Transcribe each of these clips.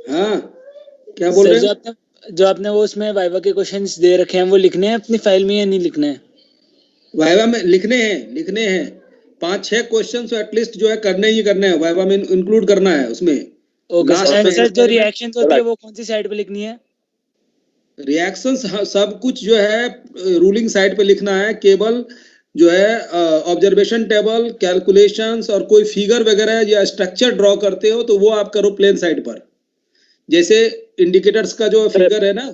हाँ, क्या बोल सर रहे हैं? जो आपने वो उसमें वाइवा के क्वेश्चंस दे रखे हैं वो लिखने हैं अपनी फाइल में या नहीं लिखने हैं? वाइवा में लिखने हैं 5-6 क्वेश्चन तो एटलीस्ट जो है करने ही करने हैं, वाइवा में इंक्लूड करना है उसमें। Okay sir. लास्ट एंड में सर जो experiment, रिएक्शंस होती है वो कौन सी साइड पे लिखनी है? रिएक्शंस सब कुछ जो है रूलिंग साइड पे लिखना है, केवल जो है ऑब्जर्वेशन टेबल, कैलकुलेशंस और कोई फिगर वगैरह या स्ट्रक्चर ड्रॉ करते हो तो वो आप करो प्लेन साइड पर। जैसे इंडिकेटर्स का जो फिगर है ना,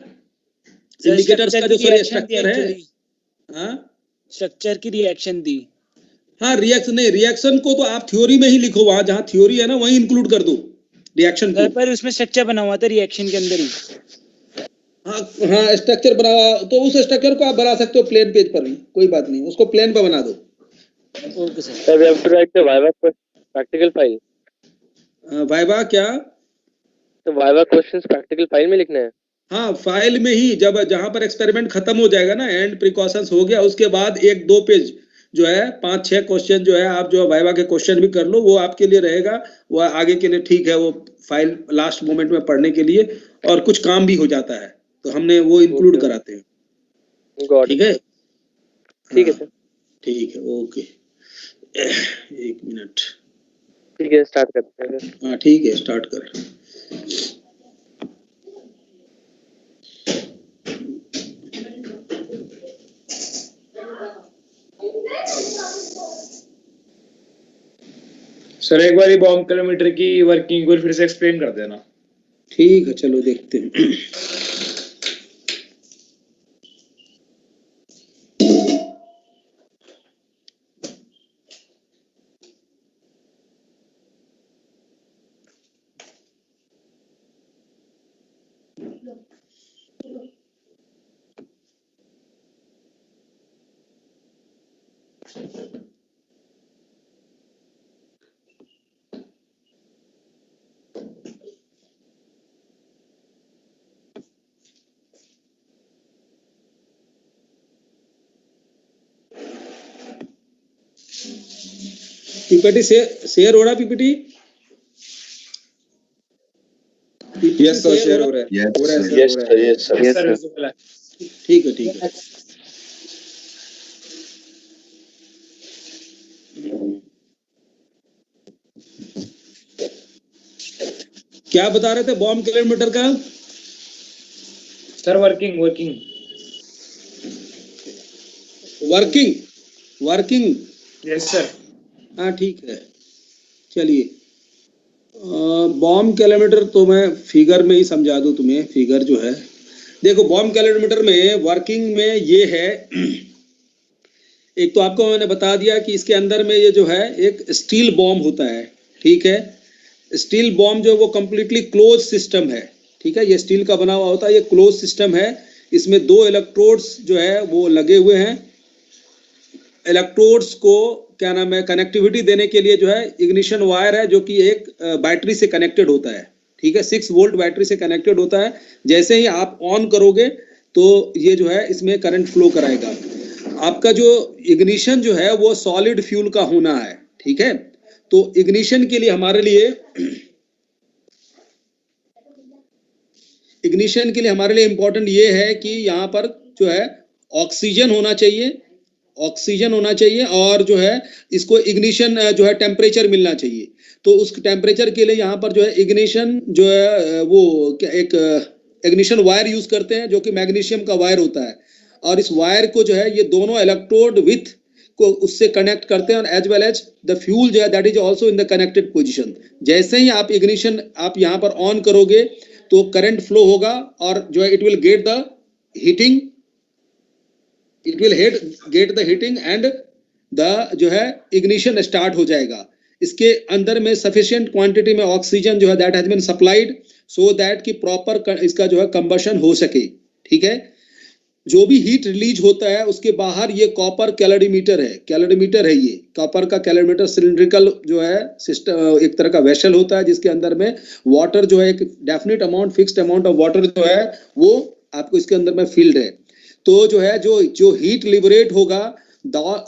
इंडिकेटर्स का जो सॉरी स्ट्रक्चर है। हाँ स्ट्रक्चर की रिएक्शन दी। हाँ, रिएक्शन नहीं, रिएक्शन को तो आप थ्योरी में ही लिखो, वहां जहां थ्योरी है ना वहीं इंक्लूड कर दो रिएक्शन को। पर उसमें स्ट्रक्चर बना हुआ था रिएक्शन के अंदर ही। हाँ हाँ, स्ट्रक्चर बना तो उस स्ट्रक्चर को आप बना सकते हो प्लेन पेज पर भी, कोई बात नहीं, उसको प्लेन पर बना दो। Okay sir. we have to write the Viva practical file. Viva क्या? तो Viva questions practical file में लिखना है? हाँ, फाइल में ही, जब जहां पर एक्सपेरिमेंट खत्म हो जाएगा ना, एंड प्रिकॉशंस हो गया, उसके बाद 1-2 पेज जो है 5-6 क्वेश्चन जो है आप जो वाइवा के क्वेश्चन भी कर लो, वो आपके लिए रहेगा, वो आगे के लिए ठीक है, वो फाइल लास्ट मोमेंट में पढ़ने के लिए, और कुछ काम भी हो जाता है तो हमने वो इंक्लूड कराते हैं। ठीक है, ठीक है सर, ठीक है, ओके। 1 मिनट। ठीक है, स्टार्ट करते हैं। हाँ ठीक है, स्टार्ट कर। सर एक बार बॉम्ब किलोमीटर की वर्किंग को फिर से एक्सप्लेन कर देना। ठीक है, चलो देखते हैं। पीपीटी शेयर हो रहा? पीपीटी? यस सर, शेयर हो रहा है। Yes sir. ठीक है, ठीक है। क्या बता रहे थे बॉम्ब किलोमीटर का? Sir working yes sir. हाँ ठीक है, चलिए। बॉम्ब कैलोमीटर तो मैं फिगर में ही समझा दूं तुम्हें। फिगर जो है, देखो बॉम्ब कैलोमीटर में वर्किंग में ये है, एक तो आपको मैंने बता दिया कि इसके अंदर में ये जो है एक स्टील बॉम्ब होता है। ठीक है, स्टील बॉम्ब जो वो कंप्लीटली क्लोज सिस्टम है। ठीक है, ये स्टील का बना हुआ होता है, ये क्लोज सिस्टम है। इसमें 2 इलेक्ट्रोड्स जो है वो लगे हुए हैं। इलेक्ट्रोड्स को क्या नाम है, कनेक्टिविटी देने के लिए जो है इग्निशन वायर है, जो कि एक बैटरी से कनेक्टेड होता है। ठीक है, 6 वोल्ट बैटरी से कनेक्टेड होता है। जैसे ही आप ऑन करोगे तो ये जो है इसमें करंट फ्लो कराएगा। आपका जो इग्निशन जो है वो सॉलिड फ्यूल का होना है। ठीक है, तो इग्निशन के लिए हमारे लिए इंपॉर्टेंट ये है कि यहाँ पर जो है ऑक्सीजन होना चाहिए, और जो है इसको इग्निशन जो है टेम्परेचर मिलना चाहिए। तो उस टेम्परेचर के लिए यहाँ पर जो है इग्निशन जो है वो एक इग्निशन वायर यूज करते हैं, जो कि मैग्नीशियम का वायर होता है। और इस वायर को जो है ये दोनों इलेक्ट्रोड विथ को उससे कनेक्ट करते हैं, और as well as the fuel जो है that is also in the connected position. जैसे ही आप इग्निशन आप यहाँ पर ऑन करोगे तो करंट फ्लो होगा, और जो है it will get the heating, get the heating and the जो है इग्निशन स्टार्ट हो जाएगा। इसके अंदर में सफिशिएंट क्वांटिटी में ऑक्सीजन जो है that has been supplied, so that कि प्रॉपर इसका जो है कंबशन हो सके। ठीक है, जो भी हीट रिलीज होता है उसके बाहर ये कॉपर कैलोरीमीटर है। ये कॉपर का कैलोरीमीटर सिलिंड्रिकल जो है सिस्टम, एक तरह का वेसल होता है, जिसके अंदर में वाटर जो है एक definite amount, fixed amount of water जो है वो आपको इसके अंदर में फील्ड है। तो जो है जो हीट लिबरेट होगा,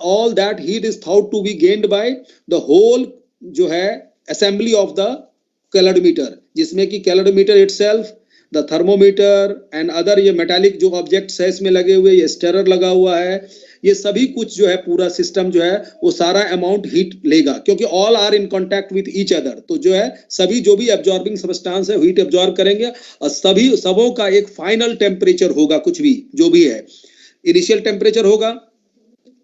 all that heat is thought to be gained by the whole जो है असेंबली ऑफ द कैलोरीमीटर, जिसमें कि calorimeter itself, the thermometer and other ये मेटालिक जो ऑब्जेक्ट्स है इसमें लगे हुए, ये स्टेरर लगा हुआ है, ये सभी कुछ जो है पूरा सिस्टम जो है वो सारा अमाउंट हीट लेगा, क्योंकि all are in contact with each other. तो जो है सभी जो भी एब्जॉर्बिंग सब्सटेंस है हीट एब्जॉर्ब करेंगे और सभी सबों का एक फाइनल टेम्परेचर होगा, कुछ भी जो भी है इनिशियल टेम्परेचर होगा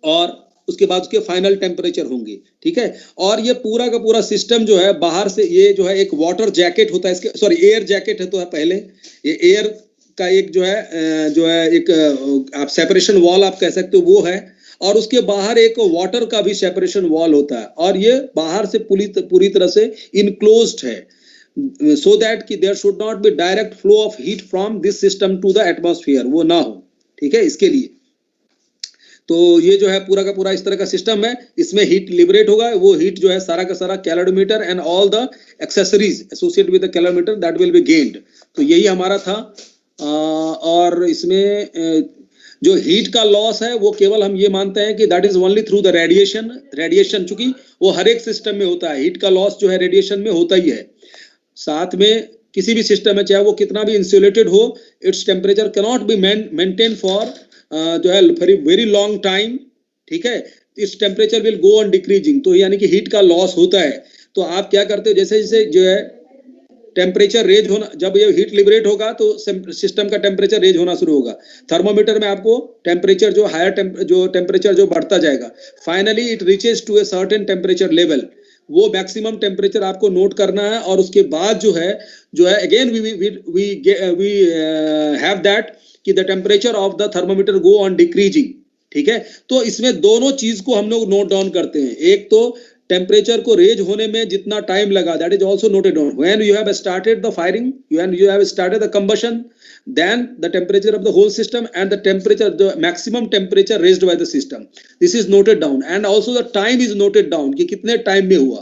और उसके बाद उसके फाइनल टेम्परेचर होंगे, ठीक है। और ये पूरा का पूरा सिस्टम जो है बाहर से ये जो है एक वाटर जैकेट होता है, इसके सॉरी एयर जैकेट है तो है पहले, ये एयर का एक जो है एक आप सेपरेशन वॉल आप कह सकते हो वो है, और उसके बाहर एक वाटर का भी सेपरेशन वॉल होता है, और ये बाहर से पूरी तरह से इनक्लोज्ड है, सो दैट कि there should not be direct flow of heat from this system to the atmosphere, वो ना हो, ठीक है। इसके लिए तो ये जो है पूरा का पूरा इस तरह का सिस्टम है, इसमें हीट लिबरेट होगा, वो हीट जो है सारा का सारा calorimeter and all the accessories associated with the calorimeter that will be gained. तो यही हमारा था। और इसमें जो हीट का लॉस है वो केवल हम ये मानते हैं कि that is only through the radiation, चूंकि वो हर एक सिस्टम में होता है, हीट का लॉस जो है रेडिएशन में होता ही है। साथ में किसी भी सिस्टम में चाहे वो कितना भी इंसुलेटेड हो, its temperature cannot be maintain for जो है वेरी लॉन्ग टाइम, ठीक है। इस temperature will go on decreasing, तो यानी कि हीट का लॉस होता है। तो आप क्या करते हो, जैसे जैसे जो है टेम्परेचर रेज होना, जब ये हीट लिबरेट होगा तो सिस्टम का टेम्परेचर रेज होना शुरू होगा। थर्मोमीटर में आपको टेम्परेचर जो हायर टेम्परेचर जो बढ़ता जाएगा, finally it reaches to a certain temperature level, वो मैक्सिमम टेम्परेचर आपको नोट करना है। और उसके बाद जो है अगेन वी हैव दैट कि the temperature of the thermometer go on decreasing, ठीक है। तो इसमें दोनों चीज को हम लोग नोट डाउन करते हैं, एक तो टेम्परेचर को रेज होने में जितना टाइम लगा, that is also noted down. When you have started the firing, when you have started the combustion, then the temperature of the whole system and the temperature, the maximum temperature raised by the system, this is noted down, and also the time is noted down कि कितने time में हुआ।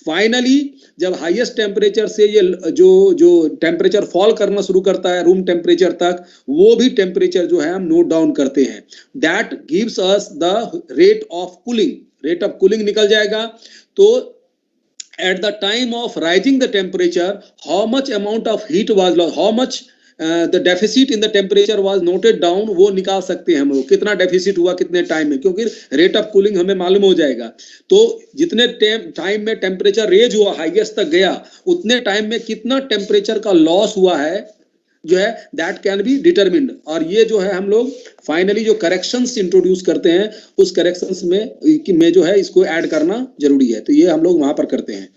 Finally जब highest temperature से ये जो temperature fall करना शुरू करता है रूम टेम्परेचर तक, वो भी टेम्परेचर जो है हम नोट डाउन करते हैं। That gives us the rate of cooling निकल जाएगा। तो at the time of rising the temperature, how much amount of heat was lost, how much the deficit in the temperature was noted down, वो निकाल सकते हैं हम लोग, कितना डेफिसिट हुआ कितने टाइम में, क्योंकि रेट ऑफ कूलिंग हमें मालूम हो जाएगा। तो जितने टाइम में टेम्परेचर रेज हुआ हाईएस्ट तक गया, उतने टाइम में कितना टेम्परेचर का लॉस हुआ है जो है दैट कैन बी डिटरमिन्ड। और ये जो है हम लोग फाइनली जो करेक्शंस इंट्रोड्यूस करते हैं, उस करेक्शंस में जो है इसको ऐड करना जरूरी है, तो ये हम लोग वहां पर करते हैं।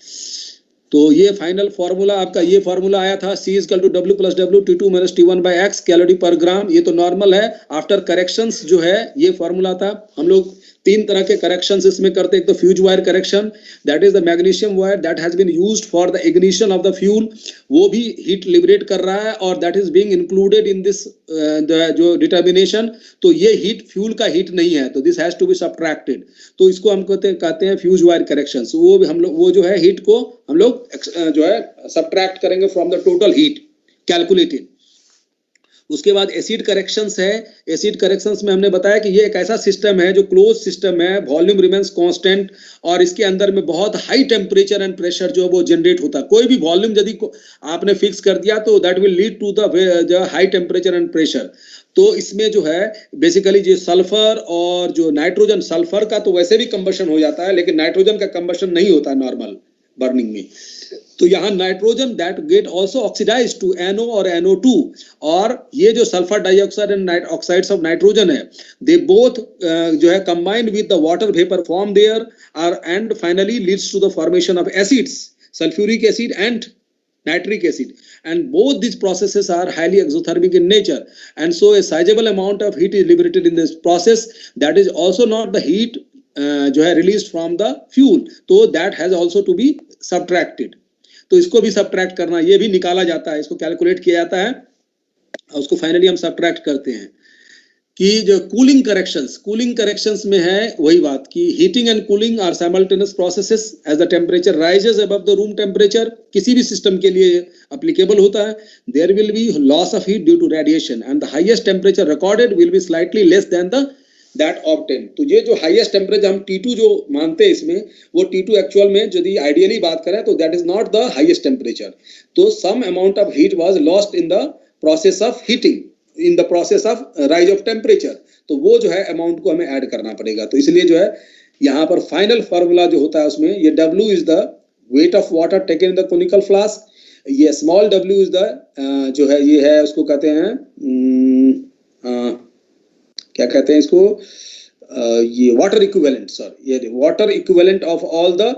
तो ये फाइनल फार्मूला आपका ये फार्मूला आया था, C = W + W T2 - T1 / X calorie पर ग्राम। ये तो नॉर्मल है। आफ्टर करेक्शंस जो है ये फार्मूला था। हम लोग 3 तरह के करेक्शंस इसमें करते हैं। एक तो fuse wire correction, that is the magnesium wire that has been used for the ignition of the fuel, वो भी हीट लिबरेट कर रहा है और that is being included in this जो डिटर्मिनेशन। तो ये हीट फ्यूल का हीट नहीं है, तो this has to be subtracted. तो इसको हम कहते हैं फ्यूज वायर करेक्शंस। वो भी हम लोग वो जो है हीट को हम लोग जो है सब्ट्रैक्ट करेंगे from the total heat calculated. उसके बाद एसिड करेक्शंस है। एसिड करेक्शंस में हमने बताया कि ये एक ऐसा सिस्टम है जो क्लोज सिस्टम है, वॉल्यूम रिमेन्स कांस्टेंट, और इसके अंदर में बहुत हाई टेम्परेचर एंड प्रेशर जो वो जनरेट होता है। कोई भी वॉल्यूम यदि आपने फिक्स कर दिया तो that will lead to the high temperature and pressure. तो इसमें जो है बेसिकली जो सल्फर और जो नाइट्रोजन, सल्फर का तो वैसे भी कंबशन हो जाता है, लेकिन नाइट्रोजन का कंबशन नहीं होता है नॉर्मल बर्निंग में। तो यहाँ nitrogen that get also oxidised to NO और NO2, और ये जो sulphur dioxide and oxides of nitrogen है, दे बोथ जो है combined with the water vapour form there are and finally leads to the formation of acids, sulphuric acid and nitric acid, and both these processes are highly exothermic in nature, and so a sizable amount of heat is liberated in this process. That is also not the heat जो है released from the fuel, तो that has also to be subtracted. तो इसको भी subtract करना, ये भी निकाला जाता है, इसको कैलकुलेट किया जाता है और उसको फाइनली हम सब्ट्रैक्ट करते हैं। कि जो कूलिंग करेक्शंस में है वही बात कि heating and cooling are simultaneous processes as the temperature rises above the room temperature. किसी भी सिस्टम के लिए एप्लीकेबल होता है। There will be loss of heat due to radiation and the highest temperature recorded will be slightly less than the that obtain. तो ये जो highest temperature हम T2 जो मानते हैं इसमें, वो T2 एक्चुअल में यदि आइडियली बात करें तो that is not the highest temperature. तो some amount of heat was lost in the process of heating, in the process of rise of temperature. तो वो जो है अमाउंट को हमें ऐड करना पड़ेगा। तो इसलिए जो है यहाँ पर फाइनल फार्मूला जो होता है उसमें ये W is the wait of water taken in the conical flask, ये स्मॉल w इज द जो है ये है उसको कहते हैं क्या कहते हैं इसको, ये वाटर इक्विवेलेंट, सॉरी ये water equivalent of all the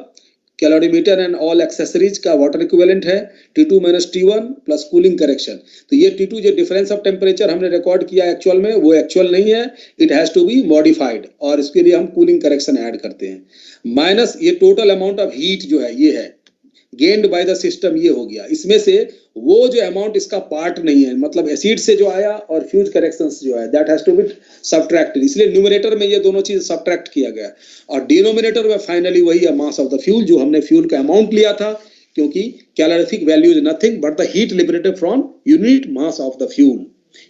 calorimeter and all accessories का वाटर इक्विवेलेंट है T2 - T1 plus cooling correction. तो ये T2 जो डिफरेंस ऑफ टेम्परेचर हमने रिकॉर्ड किया एक्चुअल में, वो एक्चुअल नहीं है, it has to be modified, और इसके लिए हम कूलिंग करेक्शन ऐड करते हैं, माइनस ये टोटल अमाउंट ऑफ हीट जो है ये है गेन्ड बाय द सिस्टम, ये हो गया। इसमें से वो जो अमाउंट इसका पार्ट नहीं है, मतलब एसिड से जो आया और फ्यूज करेक्शंस जो है that has to be subtracted, इसलिए न्यूमरेटर में ये दोनों चीज सब्ट्रैक्ट किया गया, और डिनोमिनेटर में फाइनली वही है मास ऑफ द फ्यूल, जो हमने फ्यूल का अमाउंट लिया था, क्योंकि calorific value is nothing but the heat liberated from unit mass of the fuel,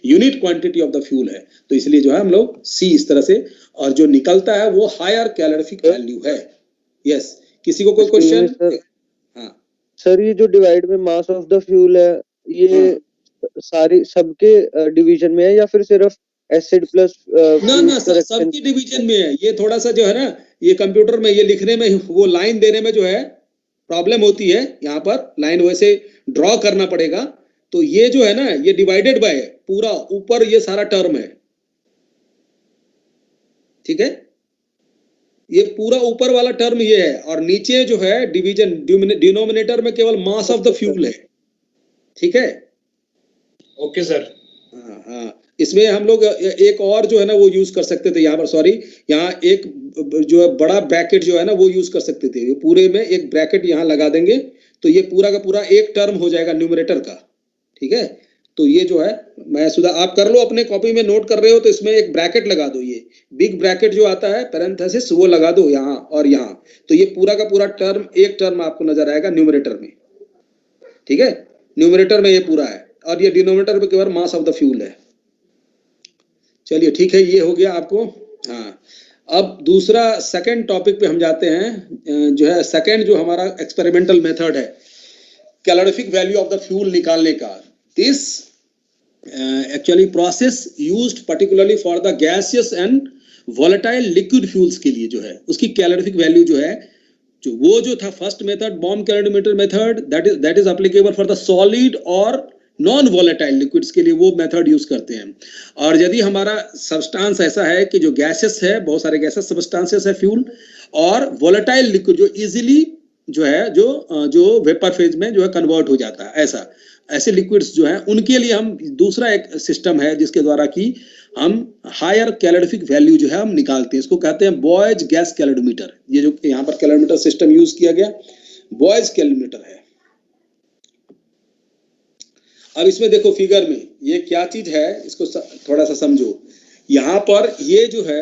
unit quantity of the fuel है। तो इसलिए जो है हम लोग C इस तरह से, और जो निकलता है वो हायर कैलोरीफिक वैल्यू है। यस, किसी को कोई क्वेश्चन? सर ये जो डिवाइड में मास ऑफ द फ्यूल है, ये सारी सबके डिवीजन में है या फिर सिर्फ एसिड प्लस ना सबकी डिवीजन में है। ये थोड़ा सा जो है ना, ये कंप्यूटर में ये लिखने में, वो लाइन देने में जो है प्रॉब्लम होती है, यहाँ पर लाइन वैसे ड्रॉ करना पड़ेगा। तो ये जो है ना, ये डिवाइडेड बाय है, पूरा ऊपर ये सारा टर्म है, ठीक है, ये पूरा ऊपर वाला टर्म ये है, और नीचे जो है डिवीजन डिनोमिनेटर में केवल मास ऑफ द फ्यूल है, ठीक है। Okay sir. हाँ, इसमें हम लोग एक और जो है ना वो यूज कर सकते थे यहाँ पर, सॉरी, यहाँ एक जो है बड़ा ब्रैकेट जो है ना वो यूज कर सकते थे, पूरे में एक ब्रैकेट यहाँ लगा देंगे तो ये पूरा का पूरा एक टर्म हो जाएगा न्यूमरेटर का, ठीक है। तो ये जो है, मैं सुधा आप कर लो, अपने कॉपी में नोट कर रहे हो तो इसमें एक ब्रैकेट लगा दो, ये बिग ब्रैकेट जो आता है पैरेंथेसिस, वो लगा दो यहाँ और यहाँ, तो ये पूरा का पूरा टर्म, एक टर्म आपको नजर आएगा न्यूमरेटर में, ठीक है। न्यूमरेटर में ये पूरा है, और ये डिनोमिनेटर में केवल मास ऑफ द फ्यूल है। चलिए ठीक है, ये हो गया आपको। हाँ, अब दूसरा सेकंड टॉपिक पे हम जाते हैं, जो है सेकंड जो हमारा एक्सपेरिमेंटल मेथड है calorific value of the fuel निकालने का। This actually process used particularly for the gaseous and volatile liquid fuels के लिए जो है उसकी कैलोरीफिक वैल्यू जो है, वो जो था first method bomb calorimeter method, that is applicable for the solid और नॉन वोलेटाइल लिक्विड्स के लिए वो मेथड यूज करते हैं। और यदि हमारा सब्सटेंस ऐसा है कि जो गैसेस है, बहुत सारे गैसेस सब्सटेंसेस है फ्यूल, और वोलेटाइल लिक्विड जो इजीली जो है जो वेपर फेज में जो है कन्वर्ट हो जाता है, ऐसे लिक्विड्स जो है उनके लिए हम दूसरा एक सिस्टम है जिसके द्वारा कि हम हायर कैलोरीफिक वैल्यू जो है हम निकालते हैं, इसको कहते हैं बॉयज गैस कैलोरीमीटर। ये जो यहाँ पर कैलोरीमीटर सिस्टम यूज किया गया बॉयज कैलोरीमीटर है। अब इसमें देखो फिगर में ये क्या चीज है, इसको थोड़ा सा समझो। यहाँ पर ये जो है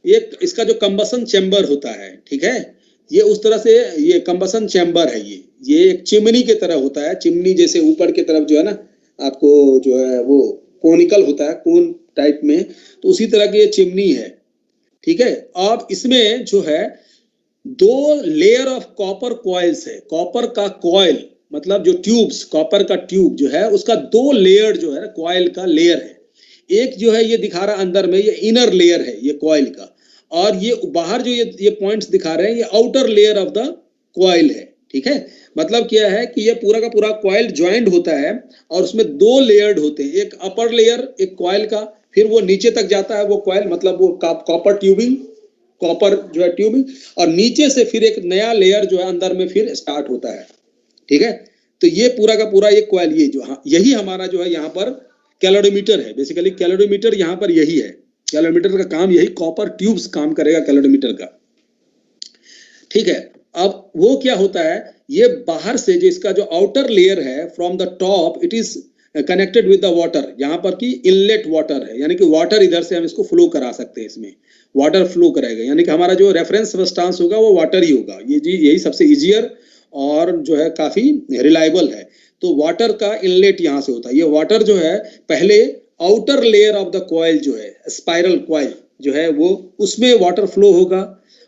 एक इसका जो कंबसन चैम्बर होता है, ठीक है, ये उस तरह से ये कंबसन चैम्बर है, ये एक चिमनी के तरह होता है, चिमनी जैसे ऊपर की तरफ जो है ना आपको जो है वो कोनिकल होता है, कोन टाइप में, तो उसी तरह की ये चिमनी है, ठीक है। अब इसमें जो है दो लेयर ऑफ कॉपर कॉइल्स है, कॉपर का कॉइल मतलब जो ट्यूब्स, कॉपर का ट्यूब जो है उसका दो लेयर जो है कॉइल का लेयर है। एक जो है ये दिखा रहा अंदर में, ये इनर लेयर है ये कॉइल का, और ये बाहर जो ये पॉइंट्स दिखा रहे हैं ये outer layer of the coil है, ठीक है। मतलब क्या है कि ये पूरा का पूरा कॉइल ज्वाइंट होता है और उसमें दो लेयर्ड होते हैं, एक अपर लेयर एक कॉइल का, फिर वो नीचे तक जाता है वो कॉइल, मतलब वो कॉपर ट्यूबिंग, कॉपर जो है ट्यूबिंग, और नीचे से फिर एक नया लेयर जो है अंदर में फिर स्टार्ट होता है, ठीक है। तो ये पूरा का पूरा ये कॉइल, ये जो यही हमारा जो है यहाँ पर कैलोरीमीटर है। बेसिकली कैलोरीमीटर यहाँ पर यही है, कैलोरीमीटर का काम यही, कॉपर ट्यूब्स काम करेगा कैलोरीमीटर का, ठीक है। अब वो क्या होता है, ये बाहर से जो इसका जो आउटर लेयर है from the top, it is connected with the water, यहाँ पर की इनलेट वाटर है, यानी कि वाटर इधर से हम इसको फ्लो करा सकते हैं, इसमें वाटर फ्लो करेगा, यानी कि हमारा जो रेफरेंस सब्सटेंस होगा वो वाटर ही होगा। ये जी यही सबसे इजियर और जो है काफी रिलायबल है। तो वाटर का इनलेट यहाँ से होता है, ये वाटर जो है पहले outer layer of the coil जो है स्पाइरल कॉइल, जो है वो उसमें वाटर फ्लो होगा,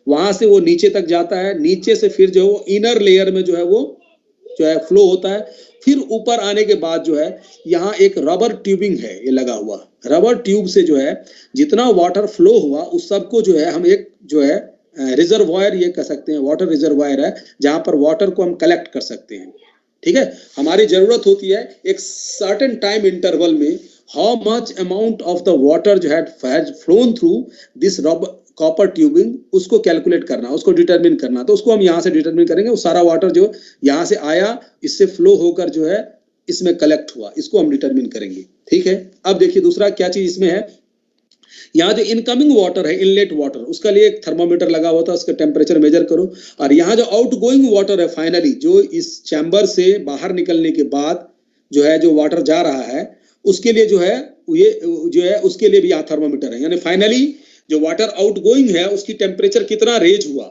वहां से वो नीचे तक जाता है, नीचे से फिर जो है वो इनर लेयर में जो है वो जो है फ्लो होता है, फिर ऊपर आने के बाद जो है यहाँ एक रबर ट्यूबिंग है ये लगा हुआ, रबर ट्यूब से जो है जितना वाटर फ्लो हुआ उस सबको जो है हम एक जो है रिजर्वायर ये कह सकते हैं, वाटर रिजर्वायर है जहां पर वाटर को हम कलेक्ट कर सकते हैं। ठीक है, हमारी जरूरत होती है एक सर्टेन टाइम इंटरवल में how much amount of the water जो has flown through this copper tubing, उसको कैलकुलेट करना, उसको डिटरमिन करना। तो उसको हम यहाँ से डिटरमिन करेंगे, वो सारा वाटर जो यहाँ से आया इससे फ्लो होकर जो है इसमें कलेक्ट हुआ, इसको हम डिटरमिन करेंगे। ठीक है, अब देखिए दूसरा क्या चीज इसमें है, यहाँ जो इनकमिंग वाटर है, इनलेट वाटर, उसका लिए एक थर्मामीटर लगा हुआ था, उसका टेम्परेचर मेजर करो। और यहाँ जो आउटगोइंग वाटर है, फाइनली जो इस चैम्बर से बाहर निकलने के बाद जो है जो वाटर जा रहा है उसके लिए जो है ये जो है उसके लिए भी यहाँ थर्मामीटर है, यानी फाइनली जो वाटर आउटगोइंग है उसकी टेम्परेचर कितना रेज हुआ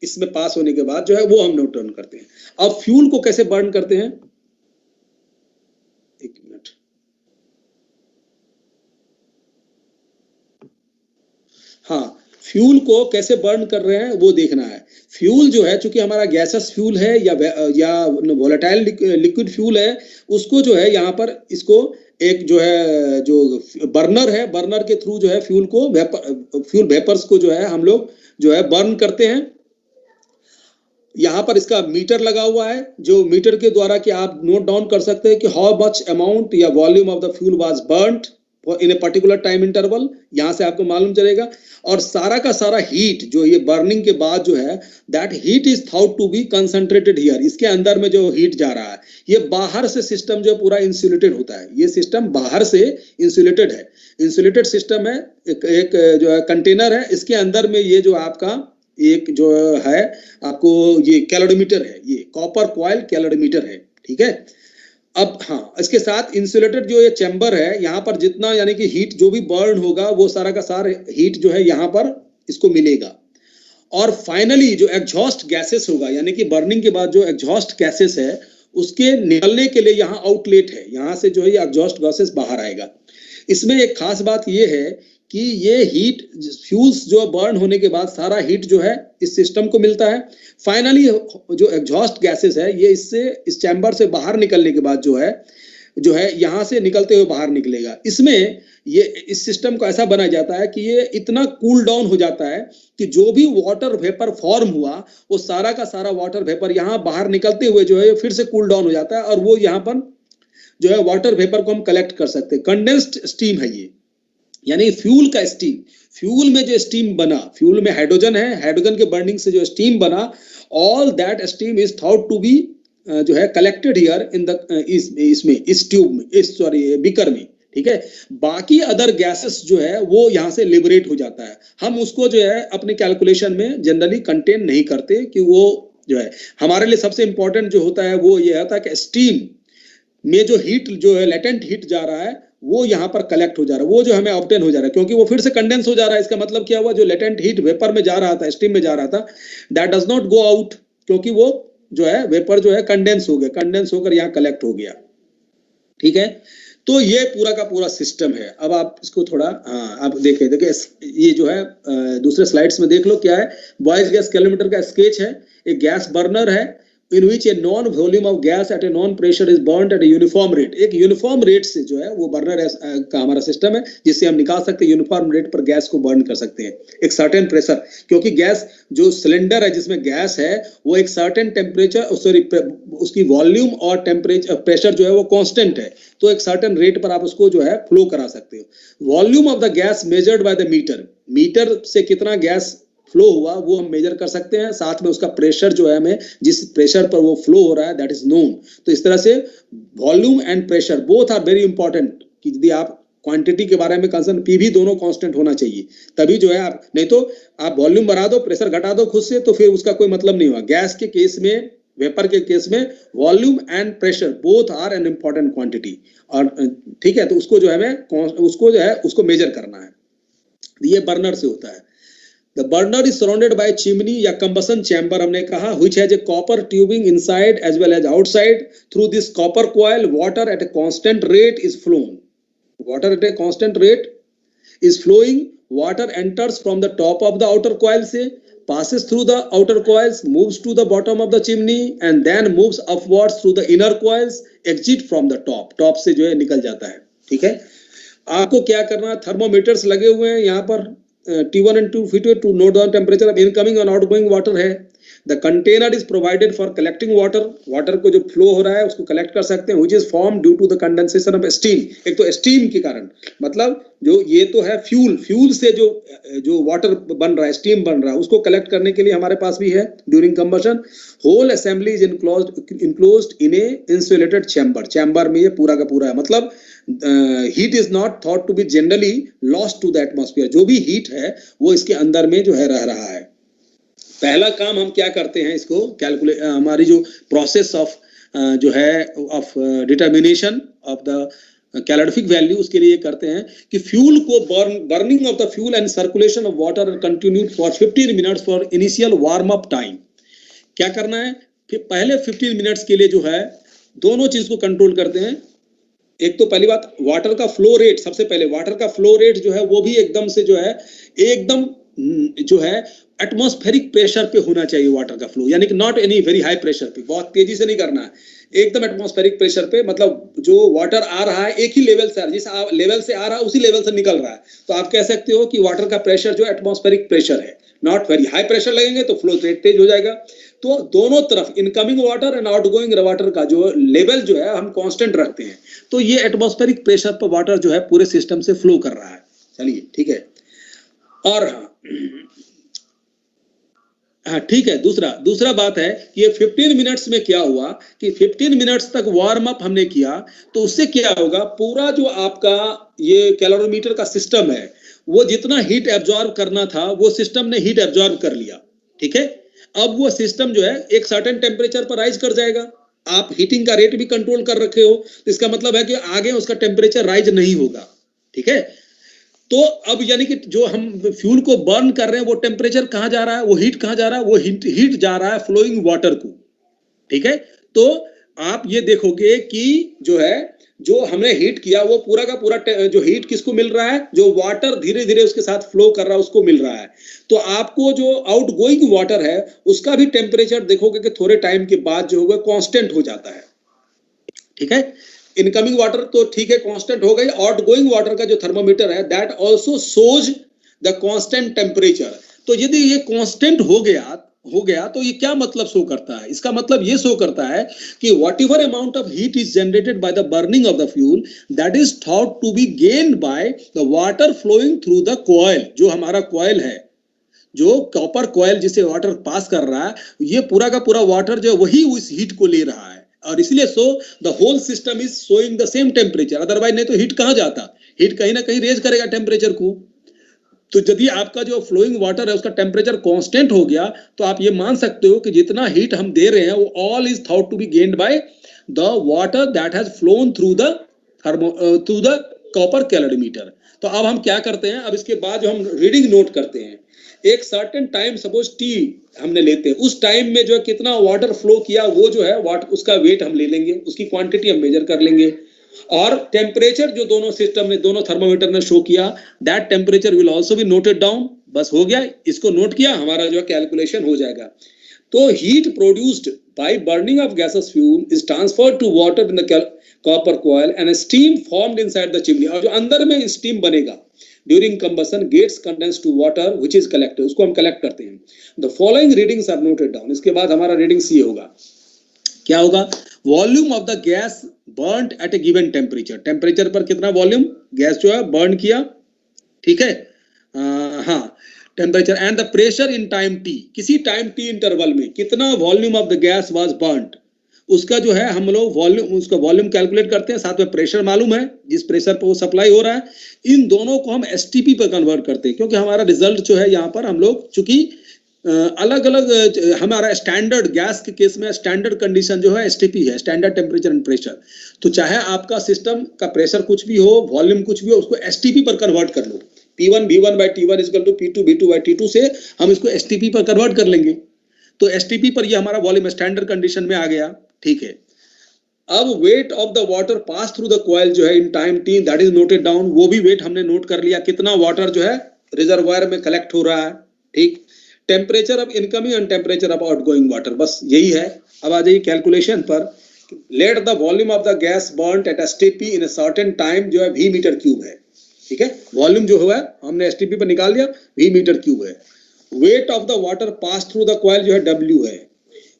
इसमें पास होने के बाद जो है वो हम नोट डाउन करते हैं। अब फ्यूल को कैसे बर्न करते हैं, एक मिनट, हाँ, फ्यूल को कैसे बर्न कर रहे हैं वो देखना है। फ्यूल जो है चूंकि हमारा गैसेस फ्यूल है या वोलेटाइल लिक्विड फ्यूल है, उसको जो है यहाँ पर इसको एक जो है जो बर्नर है, बर्नर के थ्रू जो है फ्यूल वेपर्स को जो है हम लोग जो है बर्न करते हैं। यहाँ पर इसका मीटर लगा हुआ है, जो मीटर के द्वारा कि आप नोट डाउन कर सकते हैं कि हाउ मच अमाउंट या volume of the fuel was burned in a particular time interval, यहाँ से आपको मालूम चलेगा। और सारा का सारा हीट जो ये बर्निंग के बाद जो है that heat is thought to be concentrated here, इसके अंदर में जो हीट जा रहा है ये बाहर से सिस्टम जो पूरा इंसुलेटेड होता है, ये सिस्टम बाहर से इंसुलेटेड है, इंसुलेटेड सिस्टम है, एक जो है कंटेनर है, इसके अंदर में ये जो आपका एक जो है आपको ये कैलोरीमीटर है, ये कॉपर कॉइल कैलोरीमीटर है। ठीक है, अब हाँ, इसके साथ इंसुलेटेड जो ये चैम्बर है, यहाँ पर जितना यानी कि हीट जो भी बर्न होगा वो सारा का सारा हीट जो है यहाँ पर इसको मिलेगा। और फाइनली जो एग्जॉस्ट गैसेस होगा, यानी कि बर्निंग के बाद जो एग्जॉस्ट गैसेस है उसके निकलने के लिए यहाँ आउटलेट है, यहाँ से जो है ये एग्जॉस्ट गैसेस बाहर आएगा। इसमें एक खास बात ये है कि ये हीट फ्यूल्स जो बर्न होने के बाद सारा हीट जो है इस सिस्टम को मिलता है। फाइनली जो एग्जॉस्ट गैसेस है ये इससे इस चैम्बर से बाहर निकलने के बाद जो है यहाँ से निकलते हुए बाहर निकलेगा। इसमें ये इस सिस्टम को ऐसा बनाया जाता है कि ये इतना कूल डाउन हो जाता है कि जो भी वाटर वेपर फॉर्म हुआ वो सारा का सारा वाटर वेपर यहाँ बाहर निकलते हुए जो है फिर से कूल डाउन हो जाता है, और वो यहाँ पर जो है वाटर वेपर को हम कलेक्ट कर सकते हैं। कंडेंस्ड स्टीम है ये, यानी फ्यूल का स्टीम, फ्यूल में जो स्टीम बना, फ्यूल में हाइड्रोजन है, हाइड्रोजन के बर्निंग से जो स्टीम बना, all that steam is thought to be जो है कलेक्टेड हियर इन द इसमें इस ट्यूब में, इस सॉरी बीकर में। ठीक है, बाकी अदर गैसेस जो है वो यहाँ से लिबरेट हो जाता है। हम उसको जो है अपने कैलकुलेशन में जनरली कंटेन नहीं करते कि वो जो है हमारे लिए सबसे इंपॉर्टेंट जो होता है वो ये होता है कि स्टीम में जो हीट जो है लेटेंट हीट जा रहा है वो यहाँ पर कलेक्ट हो जा रहा है, वो जो हमें ऑब्टेन हो जा रहा है, क्योंकि वो फिर से कंडेंस हो जा रहा है। इसका मतलब क्या हुआ, जो लेटेंट हीट वेपर में जा रहा था, स्टीम में जा रहा था, that does not go out, क्योंकि वो जो है वेपर जो है कंडेंस हो गया, कंडेंस होकर यहाँ कलेक्ट हो गया। ठीक है, तो ये पूरा का पूरा सिस्टम है। अब आप इसको थोड़ा आप देखिए ये जो है दूसरे स्लाइड्स में देख लो क्या है। बॉयज गैस कैलोमीटर का स्केच है, एक गैस बर्नर है in which a non volume of gas at a non pressure is burnt at a uniform rate। एक यूनिफॉर्म रेट से जो है वो बर्नर का हमारा सिस्टम है जिससे हम निकाल सकते हैं, यूनिफॉर्म रेट पर गैस को बर्न कर सकते हैं एक सर्टेन प्रेशर, क्योंकि गैस जो सिलेंडर है जिसमें गैस है वो एक सर्टेन टेम्परेचर सॉरी उसकी वॉल्यूम और टेम्परेचर प्रेशर जो है वो कांस्टेंट है, तो एक सर्टेन रेट पर आप उसको जो है फ्लो करा सकते हो। Volume of the gas measured by the meter, meter से कितना गैस फ्लो हुआ वो हम मेजर कर सकते हैं, साथ में उसका प्रेशर जो है हमें जिस प्रेशर पर वो फ्लो हो रहा है दैट इज नोन। तो इस तरह से volume and pressure both are very important, कि यदि आप क्वांटिटी के बारे में कंसर्न, पीवी दोनों कांस्टेंट होना चाहिए, तभी जो है आप, नहीं तो आप वॉल्यूम बढ़ा दो प्रेशर घटा दो खुद से तो फिर उसका कोई मतलब नहीं हुआ। गैस के केस में, वेपर के केस में volume and pressure both are an important quantity, और ठीक है, तो उसको जो है हमें उसको जो है उसको मेजर करना है। ये बर्नर से होता है। The burner is surrounded by chimney या combustion chamber हमने कहा, which has a copper tubing inside as well as outside. Through this copper coil, water at a constant rate is flown. Water at a constant rate is flowing water enters from the top of the outer coil से, passes through the outer coils, moves to the bottom of the chimney and then moves upwards through the inner coils, exit from the top से जो है निकल जाता है। ठीक है, आपको क्या करना है, थर्मोमीटर्स लगे हुए हैं यहाँ पर T1 and T2 to note the temperature of incoming and outgoing water है। The container is provided for collecting water, water को जो फ्लो हो रहा है उसको कलेक्ट कर सकते हैं, which is formed due to the condensation of steam, एक तो स्टीम के कारण, मतलब जो ये तो है फ्यूल से जो वाटर बन रहा है, स्टीम बन रहा है, उसको कलेक्ट करने के लिए हमारे पास भी है during combustion. Whole assembly is enclosed in a insulated chamber में ये पूरा का पूरा है, मतलब heat is not thought to be generally lost to the atmosphere, जो भी हीट है वो इसके अंदर में जो है रह रहा है। पहला काम हम क्या करते हैं, इसको कैलकुलेट, हमारी जो प्रोसेस ऑफ जो है of determination of the calorific value, उसके लिए करते हैं कि फ्यूल को burning of the fuel and circulation of water continued for 15 minutes for initial warm up time. क्या करना है, फिर पहले 15 मिनट्स के लिए जो है दोनों चीज को कंट्रोल करते हैं। एक तो पहली बात वाटर का फ्लो रेट, सबसे पहले वाटर का फ्लो रेट जो है वो भी एकदम से जो है एकदम जो है एटमॉस्फेरिक प्रेशर पे होना चाहिए वाटर का फ्लो, यानी कि not any very high pressure पे, बहुत तेजी से नहीं करना है, एकदम एटमॉस्फेरिक प्रेशर पे, मतलब जो वाटर आ रहा है एक ही लेवल से, जिस लेवल से आ रहा है उसी लेवल से निकल रहा है, तो आप कह सकते हो कि वाटर का प्रेशर जो एटमॉस्फेरिक प्रेशर है, नॉट वेरी हाई प्रेशर लगेंगे तो फ्लो रेट तेज हो जाएगा। तो दोनों तरफ incoming water and outgoing water का जो लेवल जो है हम कांस्टेंट रखते हैं, तो ये एटमॉस्फेरिक प्रेशर पर वाटर जो है पूरे सिस्टम से फ्लो कर रहा है। चलिए ठीक है, और हाँ ठीक है, दूसरा बात है कि ये 15 मिनट्स में क्या हुआ कि 15 मिनट्स तक वार्म अप हमने किया, तो उससे क्या होगा, पूरा जो आपका ये कैलोरीमीटर का सिस्टम है वो जितना हीट एब्जॉर्ब करना था वो सिस्टम ने हीट एब्जॉर्ब कर लिया। ठीक है, अब वो सिस्टम जो है एक सर्टेन टेम्परेचर पर राइज कर जाएगा। आप हीटिंग का रेट भी कंट्रोल कर रखे हो, तो इसका मतलब है कि आगे उसका टेम्परेचर राइज नहीं होगा। ठीक है, तो अब यानी कि जो हम फ्यूल को बर्न कर रहे हैं वो टेम्परेचर कहां जा रहा है, वो हीट कहां जा रहा है, वो हीट जा रहा है फ्लोइंग वाटर को। ठीक है, तो आप ये देखोगे कि जो है जो हमने हीट किया वो पूरा का पूरा जो हीट किसको मिल रहा है, जो वाटर धीरे धीरे उसके साथ फ्लो कर रहा है उसको मिल रहा है। तो आपको जो आउटगोइंग वाटर है उसका भी टेम्परेचर देखोगे कि थोड़े टाइम के बाद जो होगा कांस्टेंट हो जाता है। ठीक है, इनकमिंग वाटर तो ठीक है कांस्टेंट हो गई, आउटगोइंग वाटर का जो थर्मोमीटर है that also shows the constant temperature. तो यदि ये कांस्टेंट हो गया तो ये क्या मतलब शो करता है, इसका मतलब ये शो करता है कि whatever amount of heat is generated by the burning of the fuel that is thought to be gained by the water flowing through the coil. जो हमारा कॉइल है, जो कॉपर कॉइल जिसे वाटर पास कर रहा है, ये पूरा का पूरा वाटर जो है वही उस हीट को ले रहा है, और इसलिए so the whole system is showing the same temperature. Otherwise नहीं तो हीट कहां जाता, हीट कहीं ना कहीं रेज करेगा टेम्परेचर को। तो यदि आपका जो फ्लोइंग वाटर है उसका टेम्परेचर कांस्टेंट हो गया तो आप ये मान सकते हो कि जितना हीट हम दे रहे हैं वो all is thought to be gained by the water that has flown through the copper calorimeter. तो अब हम क्या करते हैं, अब इसके बाद जो हम रीडिंग नोट करते हैं, एक सर्टेन टाइम सपोज टी हमने लेते हैं, उस टाइम में जो है कितना वाटर फ्लो किया वो जो है उसका वेट हम ले लेंगे, उसकी क्वांटिटी हम मेजर कर लेंगे, और टेम्परेचर जो दोनों सिस्टम ने, दोनों थर्मोमीटर ने शो किया that temperature will also be noted down. बस हो गया, इसको नोट किया, हमारा जो है कैलकुलेशन हो जाएगा। तो heat produced by burning of gases fuel is transferred to water in the copper coil and steam formed inside the chimney. और जो अंदर में स्टीम बनेगा during combustion gets condense to water which is collected, उसको हम collect करते हैं। The following readings are noted down. इसके बाद हमारा रीडिंग्स ये होगा, क्या होगा, volume of the gas burned at a given temperature, temperature पर कितना वॉल्यूम गैस जो है बर्न किया। ठीक है, हाँ temperature and the pressure in time T, किसी टाइम टी इंटरवल में कितना volume of the gas was burned, उसका जो है हम लोग वॉल्यूम, उसका वॉल्यूम कैलकुलेट करते हैं, साथ में प्रेशर मालूम है जिस प्रेशर पर वो सप्लाई हो रहा है। इन दोनों को हम एसटीपी पर कन्वर्ट करते हैं, क्योंकि हमारा रिजल्ट जो है यहाँ पर हम लोग चूंकि अलग अलग हमारा स्टैंडर्ड गैस के केस में स्टैंडर्ड कंडीशन जो है एसटीपी है, स्टैंडर्ड टेम्परेचर एंड प्रेशर। तो चाहे आपका सिस्टम का प्रेशर कुछ भी हो, वॉल्यूम कुछ भी हो, उसको एसटीपी पर कन्वर्ट कर लो। P1 V1 by T1 equal to P2 V2 by T2 से हम इसको एसटीपी पर कन्वर्ट कर लेंगे। तो एसटीपी पर ये हमारा वॉल्यूम स्टैंडर्ड कंडीशन में आ गया। ठीक है, अब weight of the water pass through the coil जो है in time T that is noted down, वो भी वेट हमने नोट कर लिया, कितना वाटर जो है रिजर्वायर में कलेक्ट हो रहा है, ठीक। Temperature of incoming and temperature of outgoing water, बस यही है। अब आ जाइए कैलकुलेशन पर। Let the volume of the gas burned at STP in a certain time, जो है v मीटर क्यूब है, ठीक है। वॉल्यूम जो हुआ है हमने एसटीपी पर निकाल दिया, v मीटर क्यूब है। Weight of the water pass through the coil जो है w है।